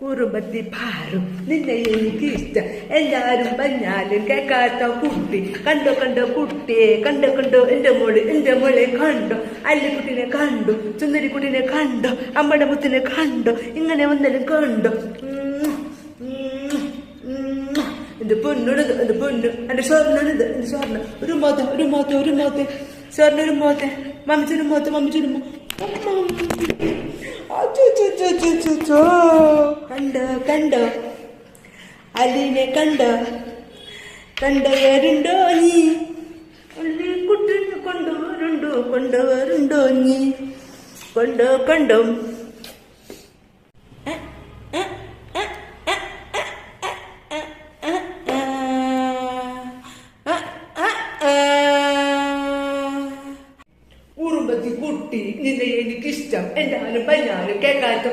കുറുമ്പത്തി പാറും നിന്നെ എനിക്കിഷ്ടം എല്ലാരും പറഞ്ഞാലും കേക്കാത്ത കുട്ടി കണ്ടോ കണ്ടോ കുട്ടിയെ കണ്ടോ കണ്ടോ എന്റെ മോളെ കണ്ടോ അല്ലിക്കുട്ടിനെ കണ്ടു സുന്ദരിക്കുട്ടിനെ കണ്ടോ അമ്മയുടെ മുത്തിനെ കണ്ടോ ഇങ്ങനെ വന്നാലും കണ്ടോ എന്റെ പൊന്നോടത് എന്റെ പൊന്നു എന്റെ സ്വർണ്ണത് എന്റെ സ്വർണ്ണ ഒരു മോത്തെ സ്വർണ്ണ ഒരു മോത്തെ മമ്മിച്ചൊരു മോത്തെ കണ്ടോ അലീനെ കണ്ടോ വരുണ്ടോ നീ അല്ലി കുട്ടിനെ കൊണ്ടുവരുണ്ടോ നീ കണ്ടോ കുറുമ്പത്തി കുട്ടി നിന്നെ എനിക്കിഷ്ടം എന്തായാലും പഞ്ഞാലും കേൾക്കാത്ത